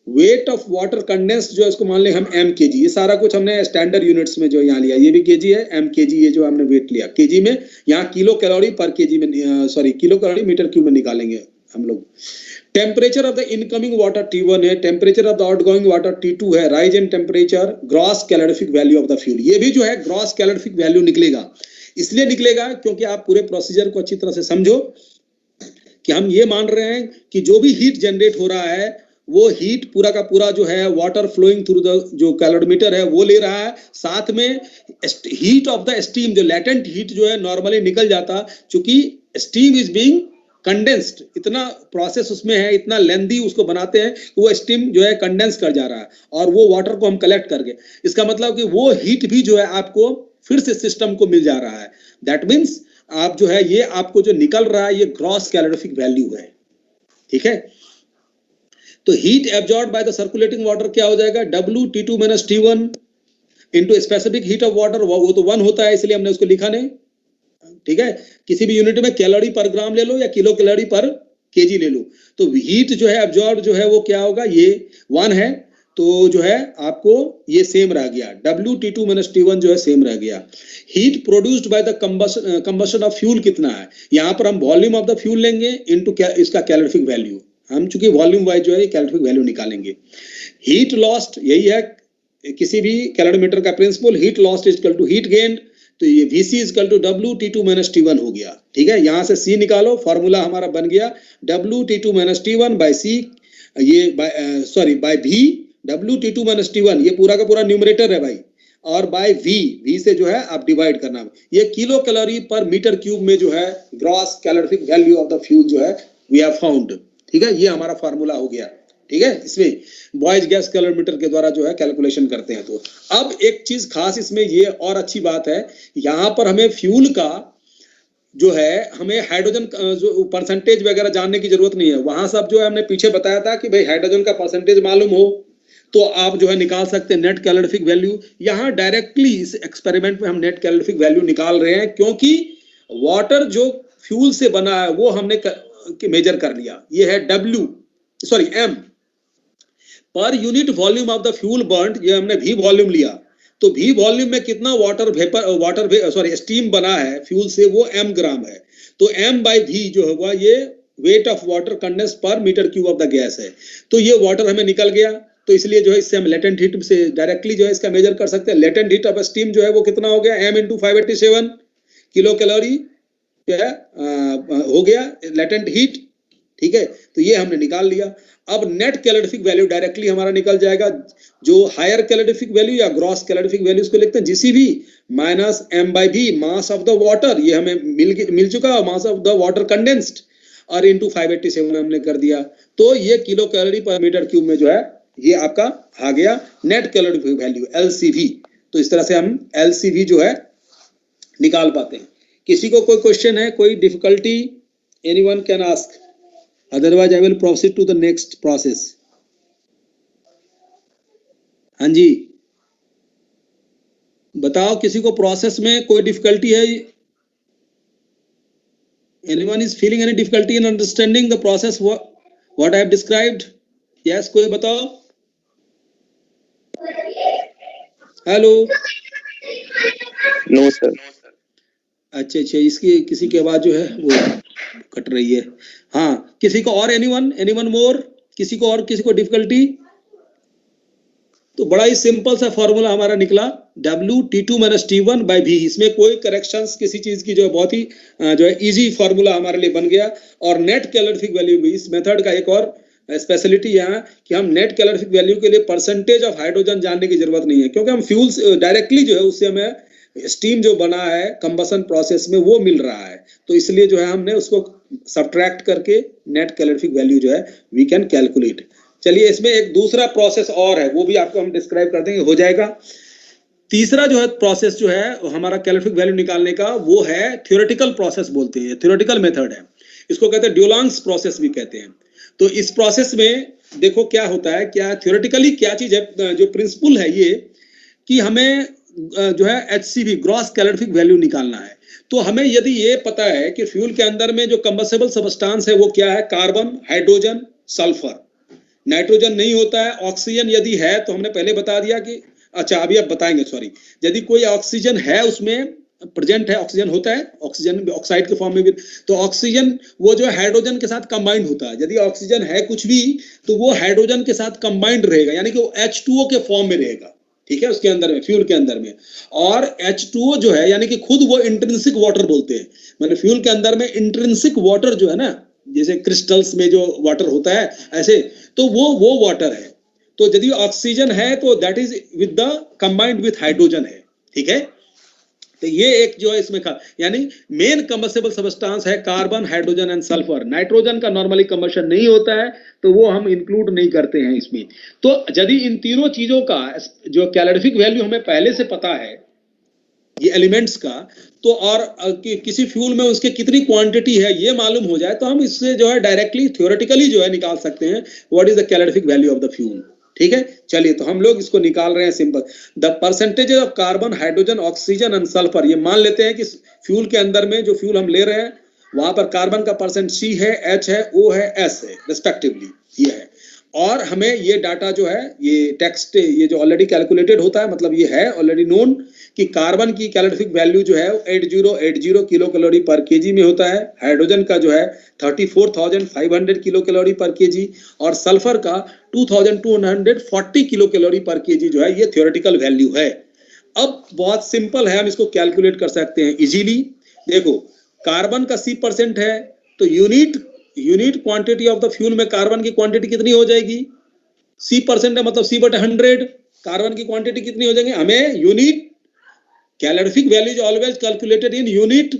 वेट ऑफ वाटर कंडेंस जो है इसको मान लें हम एम के जी, ये सारा कुछ हमने स्टैंडर्ड यूनिट्स में जो यहाँ लिया, ये भी केजी है, एम के जी, ये जो हमने वेट लिया केजी में, यहाँ किलो कैलोरी पर केजी में, sorry kilo calorie metre cube में निकालेंगे हम लोग। Temperature of the incoming water T1 है, temperature of the outgoing water T2 है, rise in temperature, gross calorific value of the fuel, ये भी जो है ग्रॉस कैलोरीफिक वैल्यू निकलेगा। इसलिए निकलेगा क्योंकि आप पूरे प्रोसीजर को अच्छी तरह से समझो कि हम ये मान रहे हैं कि जो भी हीट जनरेट हो रहा है वो हीट पूरा का पूरा जो है वाटर फ्लोइंग थ्रू द जो कैलोरीमीटर है वो ले रहा है, साथ में हीट ऑफ द स्टीम, जो लेटेंट हीट जो है नॉर्मली निकल जाता, चूंकि स्टीम इज बीइंग कंडेंस्ड, इतना प्रोसेस उसमें है, इतना लेंदी उसको बनाते हैं कि वो स्टीम जो है कंडेंस कर जा रहा है और वो वाटर को हम कलेक्ट करके, इसका मतलब कि वो हीट भी जो है आपको फिर से सिस्टम को मिल जा रहा है। दैट मीन्स आप जो है ये आपको जो निकल रहा है ये ग्रॉस कैलोरीफिक वैल्यू है, ठीक है। तो heat absorb by the circulating water क्या हो जाएगा, W T2 - T1 into specific heat of water, वो तो 1 होता है इसलिए हमने उसको लिखा नहीं, ठीक है। किसी भी यूनिट में कैलोरी पर ग्राम ले लो या किलो कैलोरी पर केजी ले लो, तो हीट जो है एब्जॉर्ब जो है वो क्या होगा, ये 1 है, तो जो है आपको ये सेम रह गया, W T2 - T1 जो है सेम रह गया। Heat produced by the combustion of fuel कितना है, यहाँ पर हम वॉल्यूम ऑफ द फ्यूल लेंगे इनटू इसका कैलोरीफिक वैल्यू, हम चूंकि वॉल्यूम वाइज जो है कैलोरीफिक वैल्यू निकालेंगे। हीट लॉस्ट, यही है किसी भी कैलोरीमीटर का principle, heat lost is equal to heat gained, तो ये Vc is equal to W T2 - T1 हो गया, ठीक है। यहां से C निकालो, फॉर्मूला हमारा बन गया W T2 - T1 by C, ये by V W T2 - T1, ये पूरा का पूरा न्यूमरेटर है भाई, और बाय V से जो है आप डिवाइड करना, ये किलो कैलोरी पर मीटर क्यूब में जो है gross calorific value of the fuel जो है वी हैव फाउंड, ठीक है। ये हमारा फार्मूला हो गया, ठीक है। इसमें बॉयज गैस कैलोरीमीटर के द्वारा जो है कैलकुलेशन करते हैं। तो अब एक चीज खास इसमें ये और अच्छी बात है, यहाँ पर हमें फ्यूल का जो है हमें हाइड्रोजन जो परसेंटेज वगैरह जानने की जरूरत नहीं है, वहां सब जो है हमने पीछे बताया था कि भाई हाइड्रोजन का परसेंटेज मालूम हो तो आप जो है निकाल सकते हैं नेट कैलोरीफिक वैल्यू। यहाँ डायरेक्टली इस एक्सपेरिमेंट में हम नेट कैलोरीफिक वैल्यू निकाल रहे हैं, क्योंकि वाटर जो फ्यूल से बना है वो हमने मेजर कर लिया, ये है M per unit volume of the fuel burned, ये हमने V वॉल्यूम लिया, तो V वॉल्यूम में कितना स्टीम बना है फ्यूल से, वो M ग्राम है, तो M बाय V जो होगा ये weight of water condense per metre cube of the gas है। तो ये वाटर हमें निकल गया, तो इसलिए जो है इससे हम लेटेंट हीट से डायरेक्टली जो है इसका मेजर कर सकते हैं। लेटेंट हीट ऑफ स्टीम जो है वो कितना हो गया, M × 587 किलो कैलोरी जो है हो गया लेटेंट हीट, ठीक है। तो ये हमने निकाल लिया। अब नेट कैलोरीफिक वैल्यू डायरेक्टली हमारा निकल जाएगा, जो हायर कैलोरीफिक वैल्यू या ग्रॉस कैलोरीफिक वैल्यू इसको लिखते हैं GCV minus M/V, mass of the water, ये हमें मिल चुका, mass of the water condensed, और इनटू 587 हमने कर दिया, तो ये किलो कैलोरी पर मीटर क्यूब में जो है ये आपका आ गया नेट कैलोरीफिक वैल्यू LCV। तो इस तरह से हम LCV जो है निकाल पाते हैं। किसी को कोई क्वेश्चन है, कोई difficulty, anyone can ask, otherwise I will proceed to the next process। हाँ जी बताओ, किसी को प्रोसेस में कोई डिफिकल्टी है? Anyone is feeling any difficulty in understanding the process what I have described? Yes, कोई बताओ। हेलो। No sir. अच्छा, इसकी किसी की आवाज जो है वो कट रही है। हाँ, किसी को और, एनीवन मोर, किसी को और, किसी को डिफिकल्टी? तो बड़ा ही सिंपल सा फॉर्मूला हमारा निकला, W T2 - T1 bye V। इसमें कोई करेक्शंस किसी चीज की जो है बहुत ही जो है इजी फॉर्मूला हमारे लिए बन गया। और नेट कैलोरीफिक वैल्यू भी, इस मेथड का एक और स्पेशलिटी यहाँ कि हम नेट कैलोरीफिक वैल्यू के लिए परसेंटेज ऑफ हाइड्रोजन जानने की जरूरत नहीं है, क्योंकि हम फ्यूल्स डायरेक्टली जो है उससे हमें स्टीम जो बना है कंबसन प्रोसेस में वो मिल रहा है, तो इसलिए जो है हमने उसको सब्ट्रैक्ट करके नेट कैलोरीफिक वैल्यू जो है वी कैन कैलकुलेट। चलिए, इसमें एक दूसरा प्रोसेस और है, वो भी आपको हम डिस्क्राइब कर देंगे, हो जाएगा। तीसरा जो है प्रोसेस जो है हमारा कैलोरीफिक वैल्यू निकालने का, वो है थ्योरेटिकल प्रोसेस बोलते हैं, थ्योरेटिकल मेथड है, इसको कहते हैं ड्यूलांग्स प्रोसेस भी कहते हैं। तो इस प्रोसेस में देखो क्या होता है, क्या थ्योरेटिकली क्या चीज है, जो प्रिंसिपल है ये कि हमें जो है HCV ग्रॉस कैलोरीफिक वैल्यू निकालना है। तो हमें यदि ये पता है कि फ्यूल के अंदर में जो कंबस्टेबल सबस्टेंस है वो क्या है, कार्बन, हाइड्रोजन, सल्फर, नाइट्रोजन नहीं होता है, ऑक्सीजन यदि है तो हमने पहले बता दिया कि अच्छा अभी आप बताएंगे, सॉरी, यदि कोई ऑक्सीजन है उसमें प्रेजेंट है, ऑक्सीजन होता है, ऑक्सीजन ऑक्साइड के फॉर्म में भी, तो ऑक्सीजन वो जो हाइड्रोजन के साथ कंबाइंड होता है। यदि ऑक्सीजन है कुछ भी तो वो हाइड्रोजन के साथ कंबाइंड रहेगा, यानी कि वो H2O के फॉर्म में रहेगा, ठीक है, उसके अंदर में, फ्यूल के अंदर में। और H2O जो है यानी कि खुद वो इंट्रिंसिक वाटर बोलते हैं, मतलब फ्यूल के अंदर में इंट्रिंसिक वाटर जो है ना, जैसे क्रिस्टल्स में जो वाटर होता है ऐसे, तो वो वाटर है। तो यदि ऑक्सीजन है तो that is with the combined with hydrogen है, ठीक है। तो ये एक जो है इसमें यानी मेन कंबस्टेबल सबस्टेंस है carbon, hydrogen and sulphur. Nitrogen का नॉर्मली कंबशन नहीं होता है तो वो हम इंक्लूड नहीं करते हैं इसमें। तो यदि इन तीनों चीजों का जो कैलोरीफिक वैल्यू हमें पहले से पता है ये एलिमेंट्स का, तो और किसी फ्यूल में उसके कितनी क्वांटिटी है ये मालूम हो जाए तो हम इससे जो है डायरेक्टली थ्योरेटिकली जो है निकाल सकते हैं what is the calorific value of the fuel, ठीक है। चलिए तो हम लोग इसको निकाल रहे हैं simple, the percentage of carbon, hydrogen, oxygen and sulphur. ये मान लेते हैं कि फ्यूल के अंदर में जो फ्यूल हम ले रहे हैं वहां पर कार्बन का परसेंट C है, H है, O है, S है रिस्पेक्टिवली, ये है। और हमें ये डाटा जो है ये टेक्स्ट ये जो ऑलरेडी कैलकुलेटेड होता है, मतलब ये है ऑलरेडी नोन कि कार्बन की कैलोरीफिक वैल्यू जो है 8080 किलो कैलोरी पर केजी में होता है, हाइड्रोजन का जो है 34,500 किलो कैलोरी पर केजी और सल्फर का 2,240 किलो कैलोरी पर केजी जो है ये थ्योरेटिकल वैल्यू है। अब बहुत सिंपल है, हम इसको कैलकुलेट कर सकते हैं इजीली। देखो कार्बन का C% है तो unit quantity of the fuel में कार्बन की क्वांटिटी कितनी हो जाएगी, C% है मतलब C/100, कार्बन की क्वांटिटी कितनी हो जाएगी, हमें unit calorific value is always calculated in unit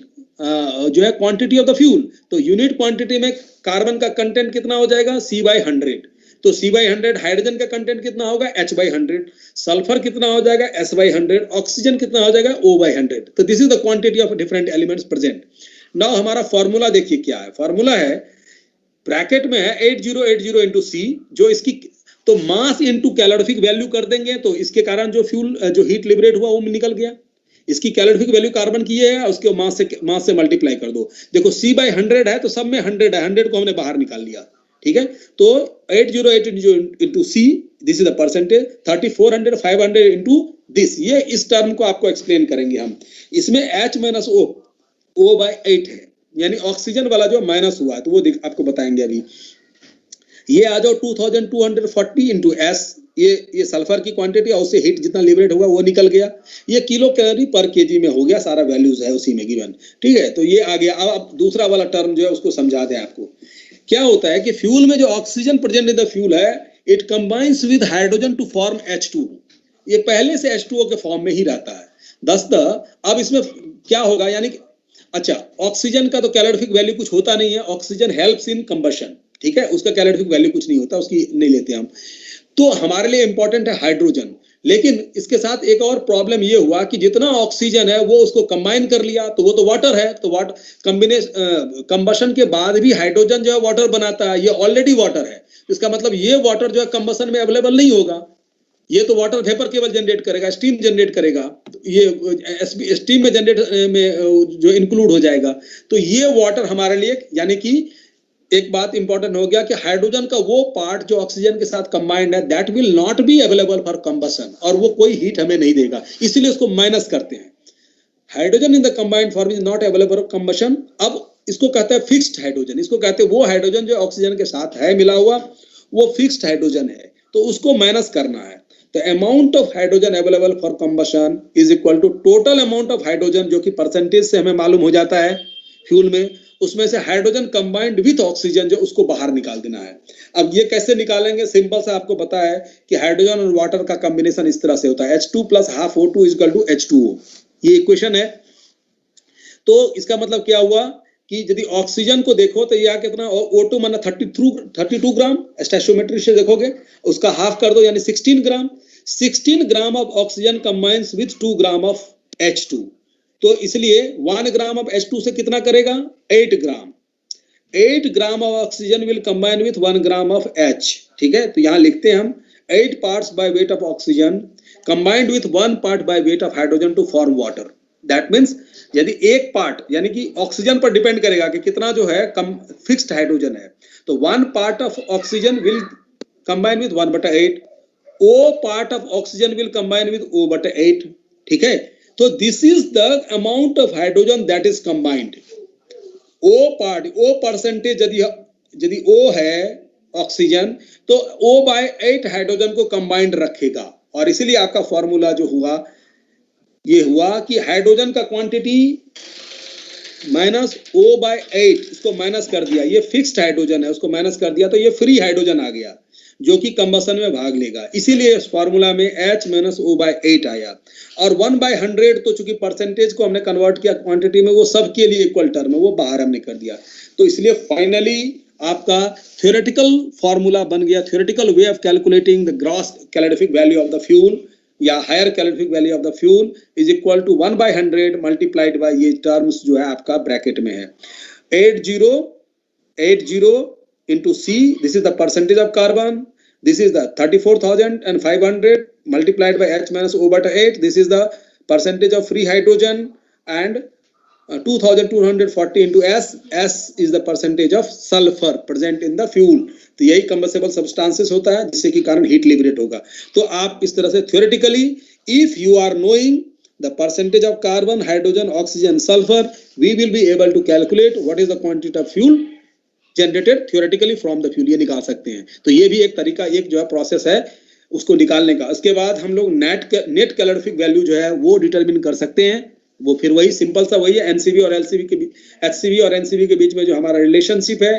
जो है क्वांटिटी ऑफ द फ्यूल। तो यूनिट क्वांटिटी में कार्बन का कंटेंट कितना हो जाएगा, C/100, तो C/100, हाइड्रोजन का कंटेंट कितना होगा, H/100, सल्फर कितना हो जाएगा, S/100, ऑक्सीजन कितना हो जाएगा, O/100। तो this is the quantity of different elements present. Now हमारा फॉर्मूला देखिए क्या है, फॉर्मूला है ब्रैकेट में है 8080 इंटू C, जो इसकी तो मास इंटू कैलोरीफिक वैल्यू कर देंगे तो इसके कारण जो फ्यूल जो हीट लिबरेट हुआ वो निकल गया। इसकी कैलोरीफिक वैल्यू कार्बन की है, उसके मास से मल्टीप्लाई कर दो। देखो C/100 है तो सब में 100 है, 100 को हमने बाहर निकाल लिया, ठीक है। तो 808 into C, this is the percentage, 3400 500 into this, ये इस टर्म को आपको एक्सप्लेन करेंगे हम। इसमें H-O/8 है, यानी ऑक्सीजन वाला जो माइनस हुआ है तो वो आपको बताएंगे अभी। ये आ जाओ 2240 इंटू S, ये सल्फर की क्वांटिटी और उससे हीट जितना लिबरेट होगा वो निकल गया। ये किलो कैलोरी पर केजी में हो गया, सारा वैल्यूज है उसी में गिवन, ठीक है। तो ये आ गया। अब दूसरा वाला टर्म जो है उसको समझा दें आपको। क्या होता है कि फ्यूल में जो oxygen present in the fuel है, it combines with hydrogen to form H2। ये पहले से H2O के फॉर्म में ही रहता है। अब इसमें क्या होगा, यानी अच्छा ऑक्सीजन का तो कैलोरीफिक वैल्यू कुछ होता नहीं है, ऑक्सीजन हेल्प्स इन कंबशन, ठीक है, उसका कैलोरीफिक वैल्यू कुछ नहीं होता, उसकी नहीं लेते हम। तो हमारे लिए इंपॉर्टेंट है हाइड्रोजन, लेकिन इसके साथ एक और प्रॉब्लम ये हुआ कि जितना ऑक्सीजन है वो उसको कंबाइन कर लिया तो वो तो वाटर है, तो कंबशन के बाद भी हाइड्रोजन जो है वाटर बनाता है, ये ऑलरेडी वाटर है। इसका मतलब ये वाटर जो है कंबशन में अवेलेबल नहीं होगा, ये तो वाटर वेपर केवल जनरेट करेगा, स्टीम जनरेट करेगा, ये स्टीम में जनरेट में जो इंक्लूड हो जाएगा। तो ये वाटर हमारे लिए, यानी कि एक बात इंपॉर्टेंट हो गया कि हाइड्रोजन का वो पार्ट जो ऑक्सीजन के साथ कंबाइंड है that will not be available for combustion, और वो कोई हीट हमें नहीं देगा, इसलिए उसको माइनस करते हैं। Hydrogen in the combined form is not available for combustion. अब इसको कहते हैं फिक्स्ड हाइड्रोजन, इसको कहते हैं वो हाइड्रोजन जो ऑक्सीजन के साथ है मिला हुआ, वो फिक्स्ड हाइड्रोजन है, तो उसको माइनस करना है। तो amount of hydrogen available for combustion is equal to total amount of hydrogen, जो कि परसेंटेज से हमें मालूम हो जाता है फ्यूल में, उसमें से हाइड्रोजन कंबाइंड विथ ऑक्सीजन जो उसको बाहर निकाल देना है। अब ये कैसे निकालेंगे, सिंपल से आपको पता है कि हाइड्रोजन और वाटर का कॉम्बिनेशन इस तरह से होता है, H2 + ½ O2 equal to H2O, ये इक्वेशन है। तो इसका मतलब क्या हुआ कि यदि ऑक्सीजन को देखो तो यह कितना, O2 माना 32 ग्राम, स्टोइकियोमेट्री से देखोगे उसका हाफ कर दो यानी 16 ग्राम, 16 ग्राम of oxygen combines with 2 gram of H2। तो इसलिए 1 ग्राम ऑफ H2 से कितना करेगा? 8 gram. 8 gram of oxygen will combine with 1 gram of H। ठीक है, तो यहाँ लिखते हैं हम 8 parts by weight of oxygen combined with 1 part by weight of hydrogen to form water. That means यदि एक पार्ट यानी कि ऑक्सीजन पर डिपेंड करेगा कि कितना जो है फिक्स्ड हाइड्रोजन है, तो 1 part of oxygen will combine with 1/8, O part of oxygen will combine with O/8। ठीक है, तो this is the amount of hydrogen that is combined. O percentage यदि O है ऑक्सीजन, तो O/8 हाइड्रोजन को combined रखेगा। और इसीलिए आपका फॉर्मूला जो हुआ ये हुआ कि हाइड्रोजन का क्वांटिटी माइनस O/8, इसको माइनस कर दिया, ये फिक्स्ड हाइड्रोजन है उसको माइनस कर दिया, तो ये फ्री हाइड्रोजन आ गया जो कि कंबशन में भाग लेगा। इसीलिए इस फॉर्मूला में H माइनस O/8 आया। और 1/100 तो चूंकि परसेंटेज को हमने कन्वर्ट किया क्वांटिटी में, वो सबके लिए इक्वल टर्म है, वो बाहर हमने कर दिया। तो इसलिए फाइनली आपका थ्योरेटिकल फॉर्मूला बन गया, theoretical way of calculating the gross calorific value of the fuel या higher calorific value of the fuel is equal to 1/100 multiplied by ये टर्म्स जो है आपका ब्रैकेट में है 80 into C, this is the percentage of carbon, this is the 34,500 multiplied by H minus O/8, this is the percentage of free hydrogen, and 2240 into S is the percentage of sulfur present in the fuel। तो यही combustible substances होता है जिससे कि कारण heat liberate होगा। तो आप इस तरह से theoretically if you are knowing the percentage of carbon, hydrogen, oxygen, sulfur, we will be able to calculate what is the quantity of fuel generated theoretically from the fuel। ये निकाल सकते हैं। तो ये भी एक तरीका, एक जो है प्रोसेस है उसको निकालने का। उसके बाद हम लोग नेट कैलोरीफिक वैल्यू जो है वो डिटरमिन कर सकते हैं। वो फिर वही सिंपल सा वही है एनसीबी और एलसीबी के बीच, एचसीबी और एनसीबी के बीच में जो हमारा रिलेशनशिप है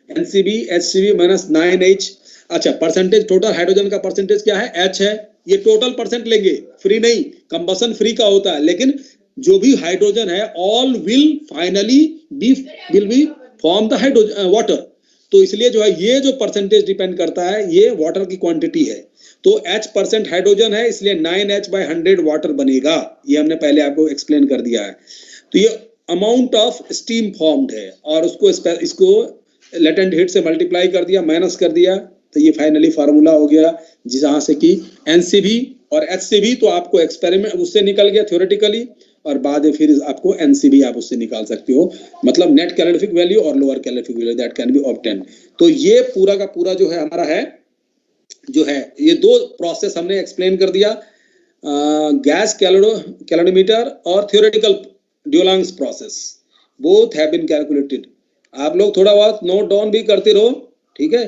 एनसीबी एचसीबी माइनस 9H। अच्छा, परसेंटेज टोटल हाइड्रोजन का परसेंटेज क्या है? H है। ये टोटल परसेंट लेंगे, फ्री नहीं, कंबशन फ्री का होता है, लेकिन जो भी हाइड्रोजन है all will finally be form the hydrogen water. तो इसलिए जो है ये जो परसेंटेज डिपेंड करता है ये वाटर की क्वांटिटी है। तो H% हाइड्रोजन है इसलिए 9H/100 वाटर बनेगा। ये हमने पहले आपको एक्सप्लेन कर दिया है। तो ये अमाउंट ऑफ स्टीम फॉर्म्ड है और इसको लेटेंट हीट से मल्टीप्लाई कर दिया, माइनस कर दिया, तो ये फाइनली फार्मूला हो गया जहां से कि एनसीबी और एचसीबी तो आपको एक्सपेरिमेंट उससे निकल गया थ्योरेटिकली, और बाद में फिर आपको एनसीबी आप उससे निकाल सकते हो, मतलब नेट कैलोरीफिक वैल्यू और lower calorific value that can be obtain. तो ये पूरा का पूरा जो है हमारा है जो है ये दो प्रोसेस हमने एक्सप्लेन कर दिया, गैस कैलोरीमीटर और theoretical Dulong's process, both have been calculated. आप लोग थोड़ा बहुत नोट डाउन भी करते रहो, ठीक है?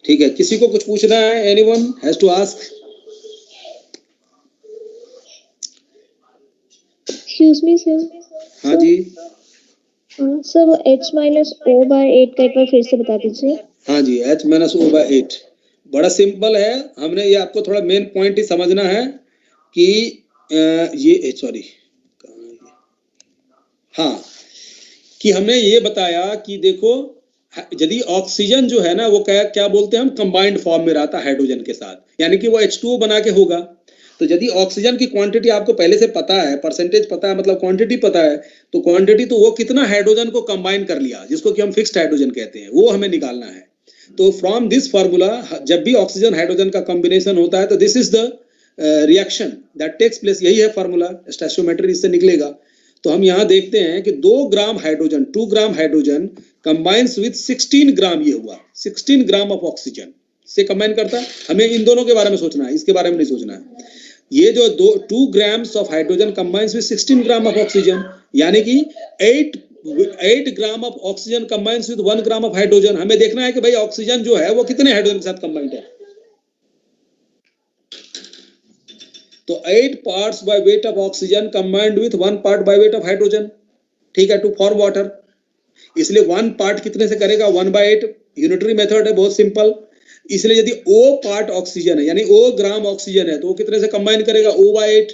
ठीक है, किसी को कुछ पूछना है? Anyone has to ask? Excuse me, sir. हाँ जी, सर वो H minus O/8 का एक बार फिर से बता दीजिए। हाँ जी, H माइनस O/8 बड़ा सिंपल है। हमने ये आपको थोड़ा मेन पॉइंट ही समझना है कि ये सॉरी हाँ, कि हमने ये बताया कि देखो यदि ऑक्सीजन जो है ना वो क्या बोलते हैं हम, कंबाइंड फॉर्म में रहता है हाइड्रोजन के साथ, यानी कि वो H2O बना के होगा। तो यदि ऑक्सीजन की क्वांटिटी आपको पहले से पता है, परसेंटेज पता है, मतलब क्वांटिटी पता है, तो क्वांटिटी तो वो कितना हाइड्रोजन को कंबाइन कर लिया जिसको कि हम फिक्स्ड हाइड्रोजन कहते हैं, वो हमें निकालना है। तो फ्रॉम दिस फार्मूला जब भी ऑक्सीजन हाइड्रोजन का कॉम्बिनेशन होता है तो this is the reaction that takes place, यही है फार्मूला, स्टोइकियोमेट्री इससे निकलेगा। तो हम यहाँ देखते हैं कि 2 gram hydrogen, 2 gram hydrogen combines with 16 ग्राम, ये हुआ 16 ग्राम ऑफ ऑक्सीजन से कंबाइन करता है। हमें इन दोनों के बारे में सोचना है, इसके बारे में नहीं सोचना है। ये जो 2 grams of hydrogen combines with 16 gram of oxygen, यानी कि 8 gram of oxygen combines with 1 gram of hydrogen. हमें देखना है कि भाई ऑक्सीजन जो है वो कितने हाइड्रोजन के साथ कंबाइंड है। तो 8 parts by weight of oxygen combined with 1 part by weight of hydrogen, ठीक है, टू फॉर्म वाटर। इसलिए 1 पार्ट कितने से करेगा? 1/8। यूनिटरी मेथड है, बहुत सिंपल। इसलिए यदि O पार्ट ऑक्सीजन है यानी O ग्राम ऑक्सीजन है तो वो कितने से कंबाइन करेगा? O/8,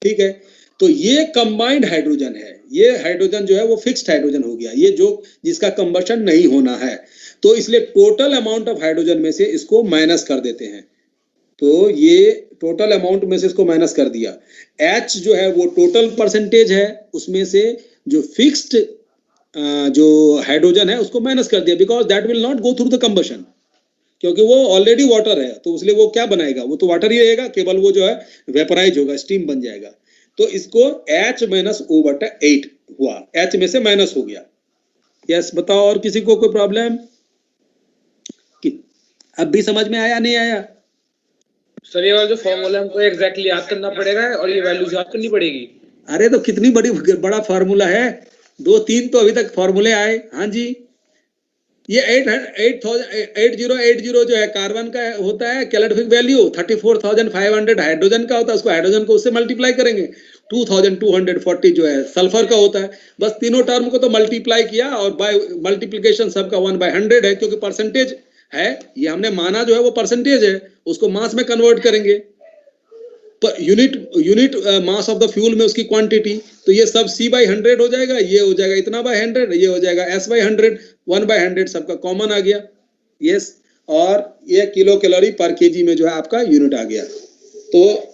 ठीक है। तो ये कंबाइंड हाइड्रोजन है, ये हाइड्रोजन जो है वो फिक्स्ड हाइड्रोजन हो गया, ये जो जिसका कंबशन नहीं होना है, तो इसलिए टोटल अमाउंट ऑफ हाइड्रोजन में से इसको माइनस कर देते हैं। तो ये टोटल अमाउंट में से इसको माइनस कर दिया। H जो है वो टोटल परसेंटेज है, उसमें से जो फिक्स्ड जो हाइड्रोजन है उसको माइनस कर दिया, because that will not go through the combustion, क्योंकि वो ऑलरेडी वाटर है, तो इसलिए वो क्या बनाएगा, वो तो वाटर ही रहेगा, केवल वो जो है वेपराइज होगा, स्टीम बन जाएगा। तो इसको H माइनस O बटा 8 हुआ, H में से माइनस हो गया। यस, बताओ और किसी को कोई प्रॉब्लम? अब भी समझ में आया नहीं आया? सर ये वाला जो फॉर्मूला हमको एग्जैक्टली याद करना पड़ेगा और ये वैल्यूज याद करनी पड़ेगी। अरे तो कितनी बड़ा फार्मूला है, 2-3 तो अभी तक फार्मूले आए। हाँ जी, ये 8080 जो है कार्बन का होता है कैलोरीफिक वैल्यू, 34,500 हाइड्रोजन का होता है, उसको हाइड्रोजन को उससे मल्टीप्लाई करेंगे, 2240 जो है सल्फर का होता है। बस तीनों टर्म को तो मल्टीप्लाई किया और बाय मल्टीप्लिकेशन सबका 1/100 है, क्योंकि परसेंटेज है, ये हमने माना जो है वो परसेंटेज है, उसको मास में कन्वर्ट करेंगे, per unit mass of the fuel में उसकी क्वांटिटी, तो ये सब C/100 हो जाएगा, ये हो जाएगा इतना बाय 100, ये हो जाएगा S/100, 1/100 सबका कॉमन आ गया। यस, और ये किलो कैलोरी पर केजी में जो है आपका यूनिट आ गया। तो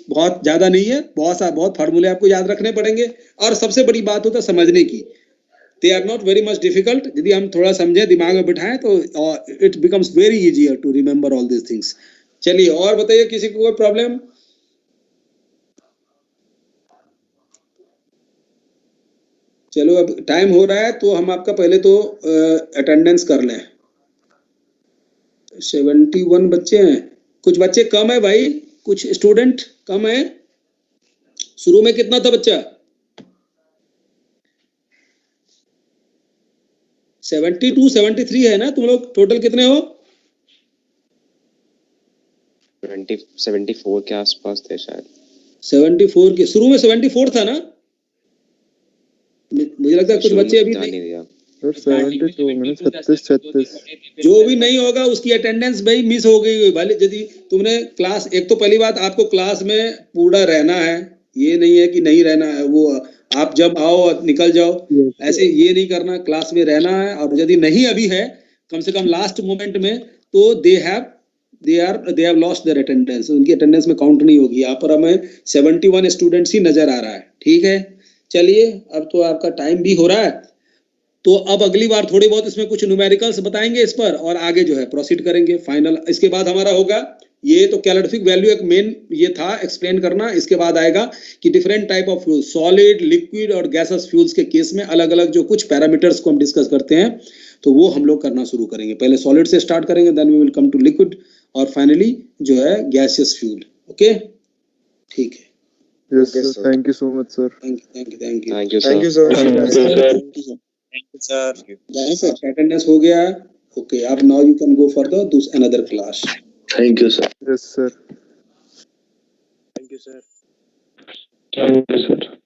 बहुत ज्यादा नहीं है, बहुत फार्मूले आपको याद रखने पड़ेंगे, और सबसे बड़ी बात होता है समझने की, they are not very much difficult. यदि हम थोड़ा समझे, दिमाग में बिठाएं, तो it becomes very easier to remember all this things. चलिए और बताइए, किसी को कोई प्रॉब्लम? चलो अब टाइम हो रहा है, तो हम आपका पहले तो अटेंडेंस कर लें। 71 बच्चे हैं, कुछ बच्चे कम है भाई, कुछ स्टूडेंट कम है। शुरू में कितना था बच्चा? 72 73 है ना तुम लोग? टोटल कितने हो? 74 के आसपास थे शायद। 74 के, शुरू में 74 था ना? मुझे लगता है कुछ बच्चे अभी नहीं दिया। 36 जो भी नहीं होगा उसकी अटेंडेंस भाई मिस हो गई भले। यदि तुमने क्लास, एक तो पहली बात आपको क्लास में पूरा रहना है, ये नहीं है कि नहीं रहना है, वो आप जब आओ निकल जाओ, ऐसे ये नहीं करना, क्लास में रहना है। और यदि नहीं अभी है, कम से कम लास्ट मोमेंट में, तो they have lost their attendance, उनकी अटेंडेंस में काउंट नहीं होगी। यहाँ पर हमें 71 स्टूडेंट्स ही नजर आ रहा है, ठीक है। चलिए अब तो आपका टाइम भी हो रहा है, तो अब अगली बार थोड़ी बहुत इसमें कुछ न्यूमेरिकल्स बताएंगे इस पर, और आगे जो है प्रोसीड करेंगे फाइनल। इसके बाद हमारा होगा, ये तो कैलोरीफिक वैल्यू एक मेन ये था एक्सप्लेन करना। इसके बाद आएगा कि different type of fuel, solid, liquid और गैसेस फ्यूल्स के केस में अलग अलग जो कुछ पैरामीटर्स को हम डिस्कस करते हैं, तो वो हम लोग करना शुरू करेंगे। पहले सॉलिड से स्टार्ट करेंगे, then we will come to liquid, और फाइनली जो है गैसियस फ्यूल। ओके, ठीक है। Yes, sir. Thank you so much, sir. Thank you. Thank you, Thank you, sir. sir. Attendance हो गया? Okay, अब now you can go for the another class. Thank you, sir. Yes, sir. Thank you, sir.